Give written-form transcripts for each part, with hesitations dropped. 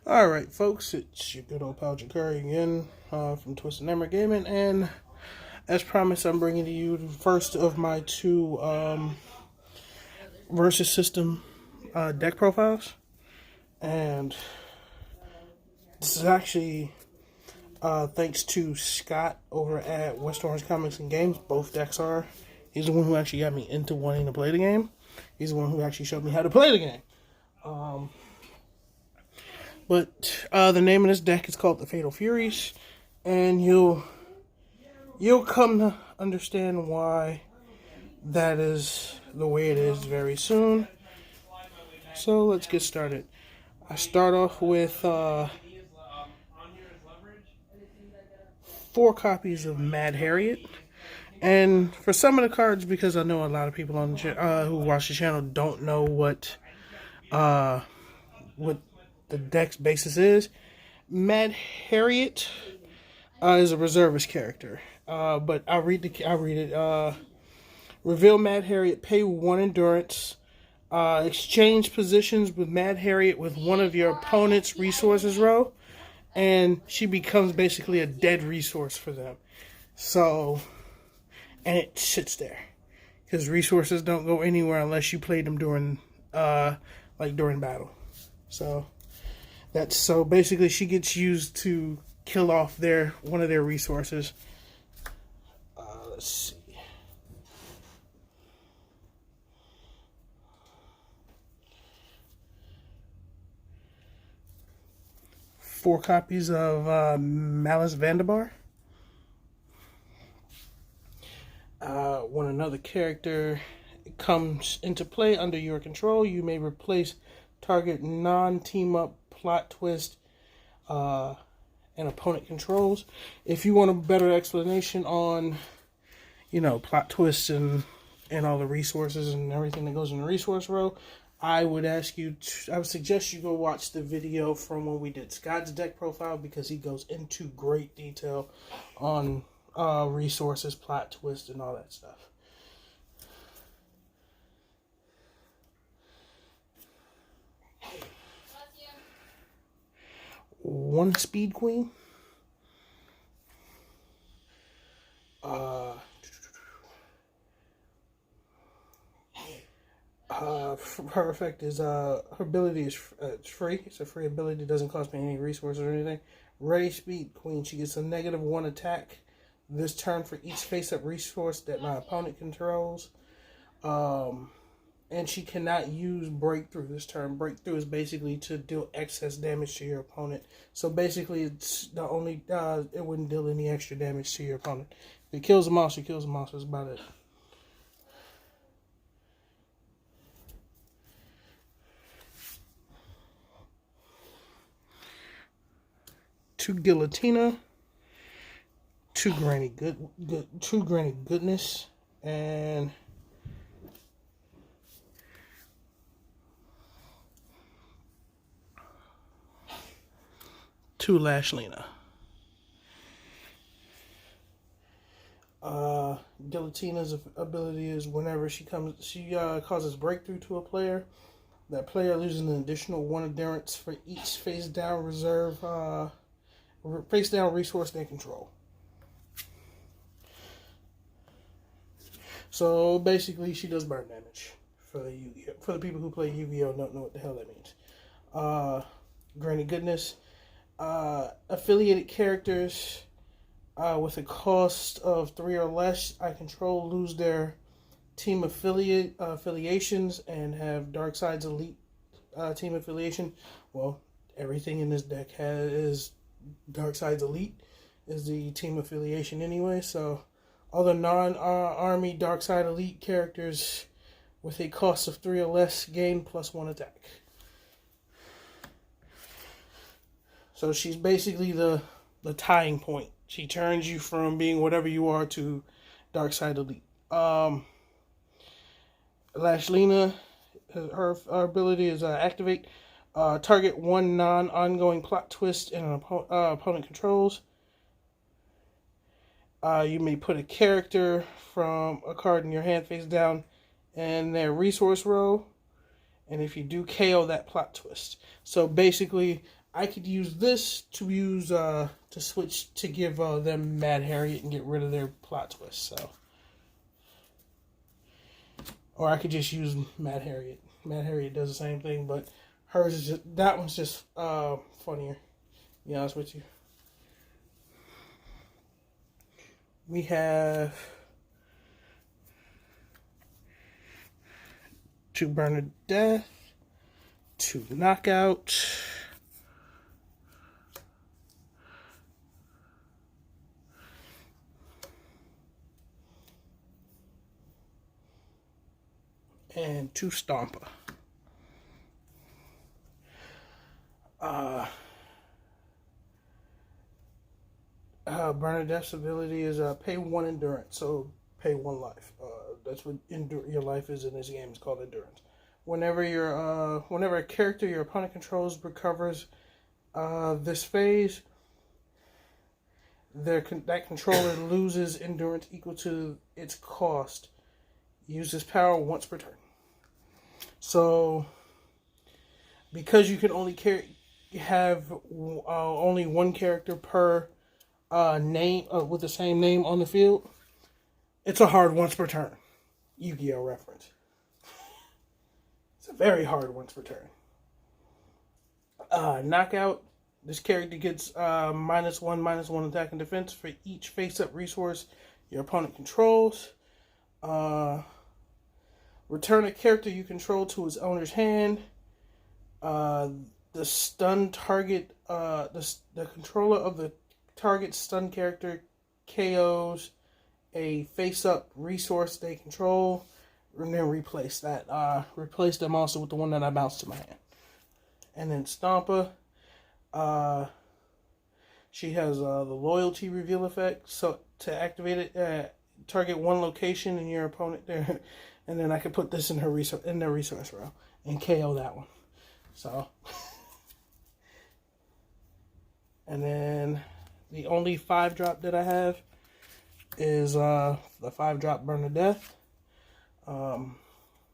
Alright, folks, it's your good old pal Jakari again from Twisted Hammer Gaming, and as promised, I'm bringing to you the first of my two Versus System deck profiles. And this is actually thanks to Scott over at West Orange Comics and Games. Both decks are. He's the one who actually got me into wanting to play the game. He's the one who actually showed me how to play the game. But the name of this deck is called the Fatal Furies, and you'll come to understand why that is the way it is very soon. So let's get started. I start off with 4 copies of Mad Harriet. And for some of the cards, because I know a lot of people on the who watch the channel don't know what the deck's basis is. Mad Harriet is a reservist character, but I'll read it. Reveal Mad Harriet, pay 1 endurance, exchange positions with Mad Harriet with one of your opponent's resources row, and she becomes basically a dead resource for them. So, and it sits there because resources don't go anywhere unless you play them during battle. So basically she gets used to kill off one of their resources. Let's see. Four copies of Malice Vanderbar. When another character comes into play under your control, you may replace target non-team-up plot twist and opponent controls. If you want a better explanation on, plot twists and all the resources and everything that goes in the resource row, I would suggest you go watch the video from when we did Scott's deck profile, because he goes into great detail on resources, plot twists, and all that stuff. One Speed Queen. Her effect is her ability is it's free. It's a free ability. It doesn't cost me any resources or anything. Ready Speed Queen. She gets a -1 attack this turn for each face-up resource that my opponent controls. And she cannot use Breakthrough this turn. Breakthrough is basically to deal excess damage to your opponent. So basically, it's the only it wouldn't deal any extra damage to your opponent. If it kills a monster, it kills a monster. That's about it. Two Guillotina, two Granny Goodness, and two Lashlina. Guillotina's ability is whenever she causes Breakthrough to a player. That player loses an additional 1 endurance for each face-down resource they control. So basically, she does burn damage for the people who play Yu-Gi-Oh! Don't know what the hell that means. Granny Goodness. Affiliated characters with a cost of 3 or less I control lose their team affiliations and have DARKSEID's elite team affiliation. Well, everything in this deck is DARKSEID's elite is the team affiliation anyway. So all the non-army DARKSEID elite characters with a cost of 3 or less gain +1 attack. So she's basically the tying point. She turns you from being whatever you are to DARKSEID elite. Lashlina, her ability is activate. Target 1 non-ongoing plot twist and an opponent controls. You may put a character from a card in your hand face down in their resource row. And if you do, KO that plot twist. So basically, I could use this to use to switch to give them Mad Harriet and get rid of their plot twist. So, or I could just use Mad Harriet. Mad Harriet does the same thing, but hers is just, that one's just funnier. To be honest with you, we have to burn to death, to knockout, and to stomper. Burn to Death's ability is pay 1 endurance, so pay 1 life. That's what your life is in this game. It's called endurance. Whenever a character your opponent controls recovers this phase, that controller loses endurance equal to its cost. Use this power once per turn. So, because you can only have only one character per name with the same name on the field, it's a hard once per turn. Yu-Gi-Oh reference. It's a very hard once per turn. Knockout. This character gets -1/-1 attack and defense for each face-up resource your opponent controls. Return a character you control to its owner's hand. The stun target, the controller of the target stun character KOs a face-up resource they control, and then replace that. Replace them also with the one that I bounced to my hand. And then Stomper, she has the loyalty reveal effect. So to activate it, target one location in your opponent there, and then I can put this in their resource row and KO that one. So, and then the only 5-drop that I have is the 5-drop Burn to Death.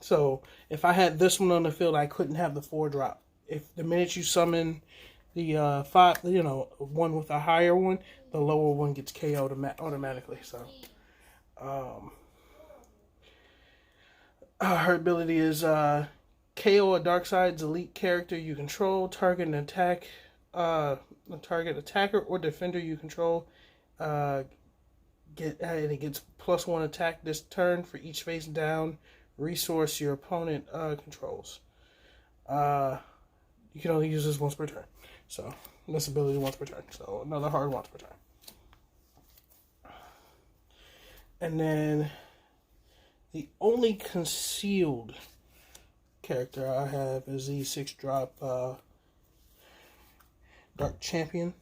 So if I had this one on the field, I couldn't have the 4-drop. If the minute you summon the one with a higher one, the lower one gets KO'd automatically. So, her ability is KO a DARKSEID's elite character you control, target an attack, target attacker or defender you control. And it gets +1 attack this turn for each face down resource your opponent controls. You can only use this once per turn. So, this ability once per turn. So, another hard once per turn. And then, the only concealed character I have is the 6-drop Dark Champion.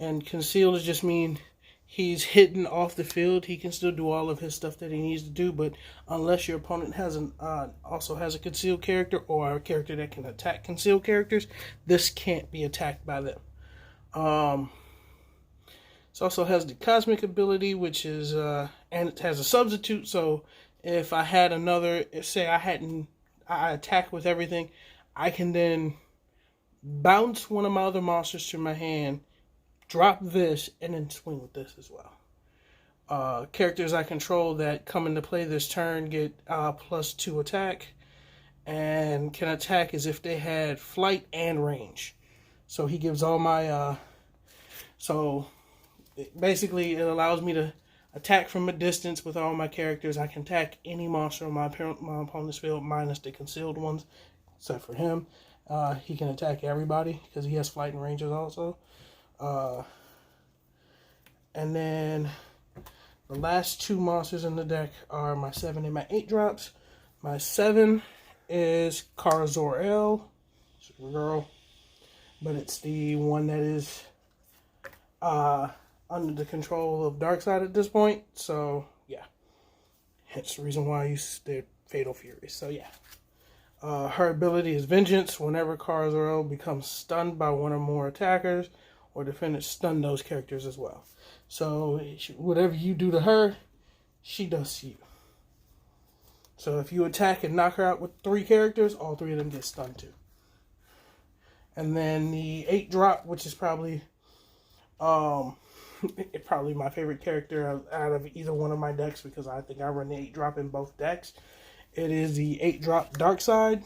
And concealed is just mean he's hidden off the field. He can still do all of his stuff that he needs to do, but unless your opponent has also has a concealed character or a character that can attack concealed characters, this can't be attacked by them. It also has the cosmic ability, which is and it has a substitute. So if I had another, say I attack with everything, I can then bounce one of my other monsters to my hand, drop this, and then swing with this as well. Characters I control that come into play this turn get +2 attack, and can attack as if they had flight and range. So he gives all my... basically, it allows me to attack from a distance with all my characters. I can attack any monster on my opponent's field, minus the concealed ones, except for him. He can attack everybody, because he has flight and ranges also. And then the last 2 monsters in the deck are my 7 and my 8 drops. My 7 is Kara Zor-El, Supergirl, but it's the one that is under the control of DARKSEID at this point. So yeah, hence the reason why I used the Fatal Furies. So yeah. Her ability is Vengeance. Whenever Kara Zor-El becomes stunned by one or more attackers or defenders, stun those characters as well. So whatever you do to her, she does to you. So if you attack and knock her out with 3 characters, all 3 of them get stunned too. And then the 8-drop, which is probably probably my favorite character out of either one of my decks, because I think I run the 8-drop in both decks. It is the 8-drop DARKSEID,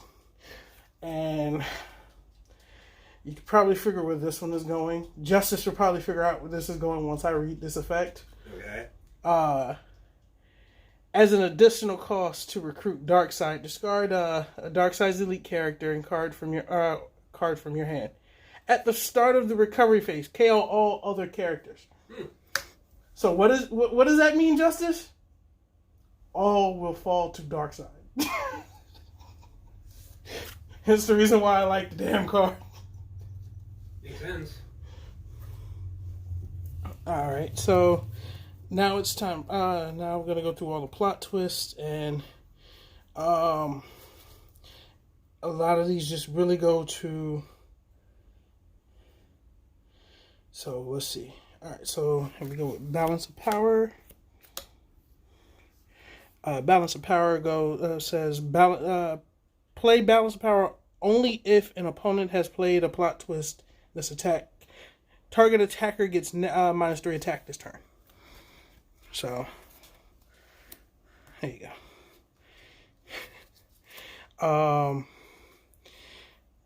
and you can probably figure where this one is going. Justice will probably figure out where this is going once I read this effect. Okay. As an additional cost to recruit DARKSEID, discard a DARKSEID's elite character and card from your hand. At the start of the recovery phase, KO all other characters. So what does that mean, Justice? All will fall to DARKSEID. That's the reason why I like the damn card. Makes sense. Alright, so now it's time. Now we're going to go through all the plot twists, and a lot of these just really go to... So let's see. Alright, so here we go with Balance of Power. Balance of Power says play Balance of Power only if an opponent has played a plot twist this attack. Target attacker gets -3 attack this turn. So there you go.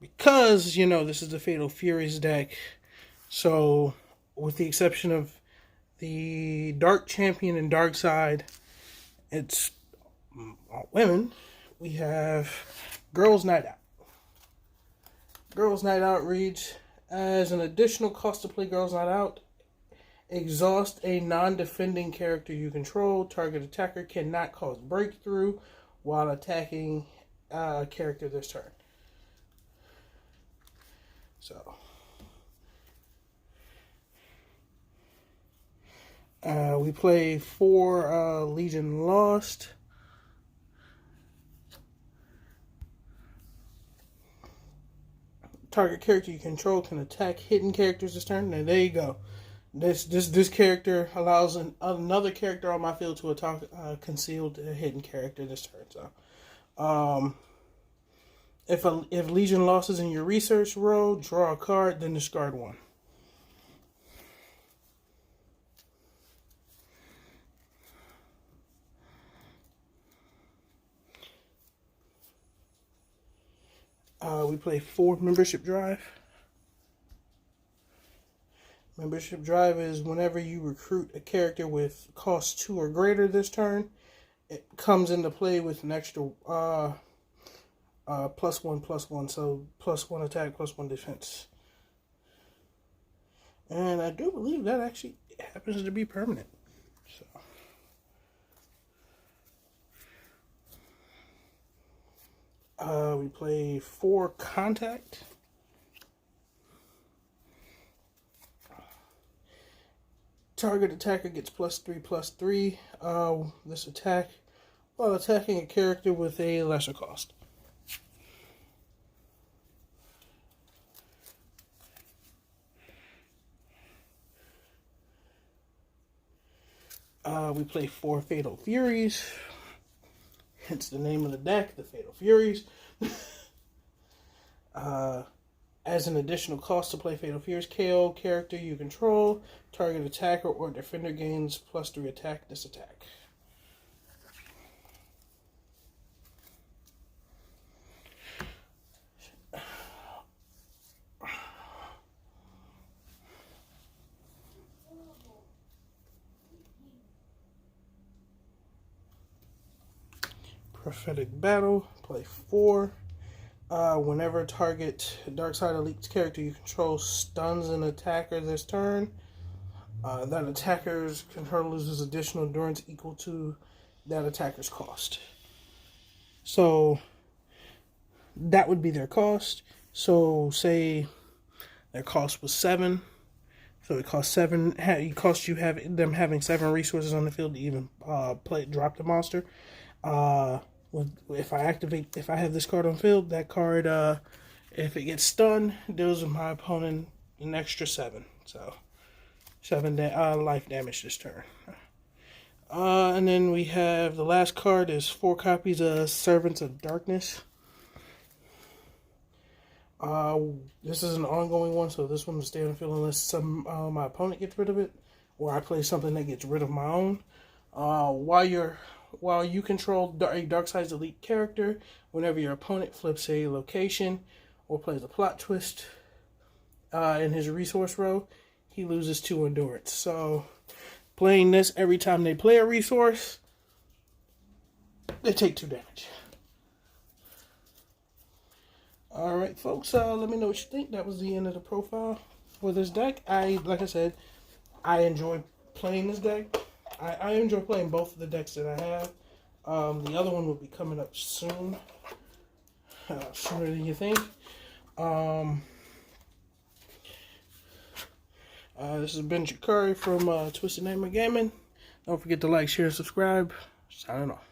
Because this is the Fatal Furies deck, so with the exception of the Dark Champion and DARKSEID, it's all women. We have Girls Night Out. Girls Night Out reads, as an additional cost to play Girls Night Out, exhaust a non-defending character you control. Target attacker cannot cause breakthrough while attacking a character this turn. So we play 4 Legion Lost. Target character you control can attack hidden characters this turn. And there you go. This character allows another character on my field to attack concealed hidden character this turn. So, if Legion Lost is in your research row, draw a card, then discard 1. We play 4 Membership Drive. Membership Drive is whenever you recruit a character with cost 2 or greater this turn, it comes into play with an extra +1/+1, so +1 attack, +1 defense. And I do believe that actually happens to be permanent. So. We play 4 Contact. Target attacker gets +3/+3. This attack while attacking a character with a lesser cost. We play 4 Fatal Furies. Hence the name of the deck, the Fatal Furies. As an additional cost to play Fatal Furies, KO character you control. Target attacker or defender gains +3 attack this attack. Prophetic Battle, play 4. Whenever target DARKSEID Elite character you control stuns an attacker this turn, that attacker's controller loses additional endurance equal to that attacker's cost. So that would be their cost. So say their cost was 7. So it costs 7. It costs you them having 7 resources on the field to even drop the monster. If I have this card on field, that card, if it gets stunned, deals with my opponent an extra 7. So 7 life damage this turn. And then we have the last card is 4 copies of Servants of Darkness. This is an ongoing one, so this one will stay on the field unless my opponent gets rid of it, or I play something that gets rid of my own. While you control a DARKSEID's elite character, whenever your opponent flips a location or plays a plot twist in his resource row, he loses 2 endurance. So, playing this every time they play a resource, they take 2 damage. Alright, folks, let me know what you think. That was the end of the profile for this deck. Like I said, I enjoy playing this deck. I enjoy playing both of the decks that I have. The other one will be coming up soon. Sooner than you think. This has been Jakari from Twisted Nightmare Gaming. Don't forget to like, share, and subscribe. Signing off.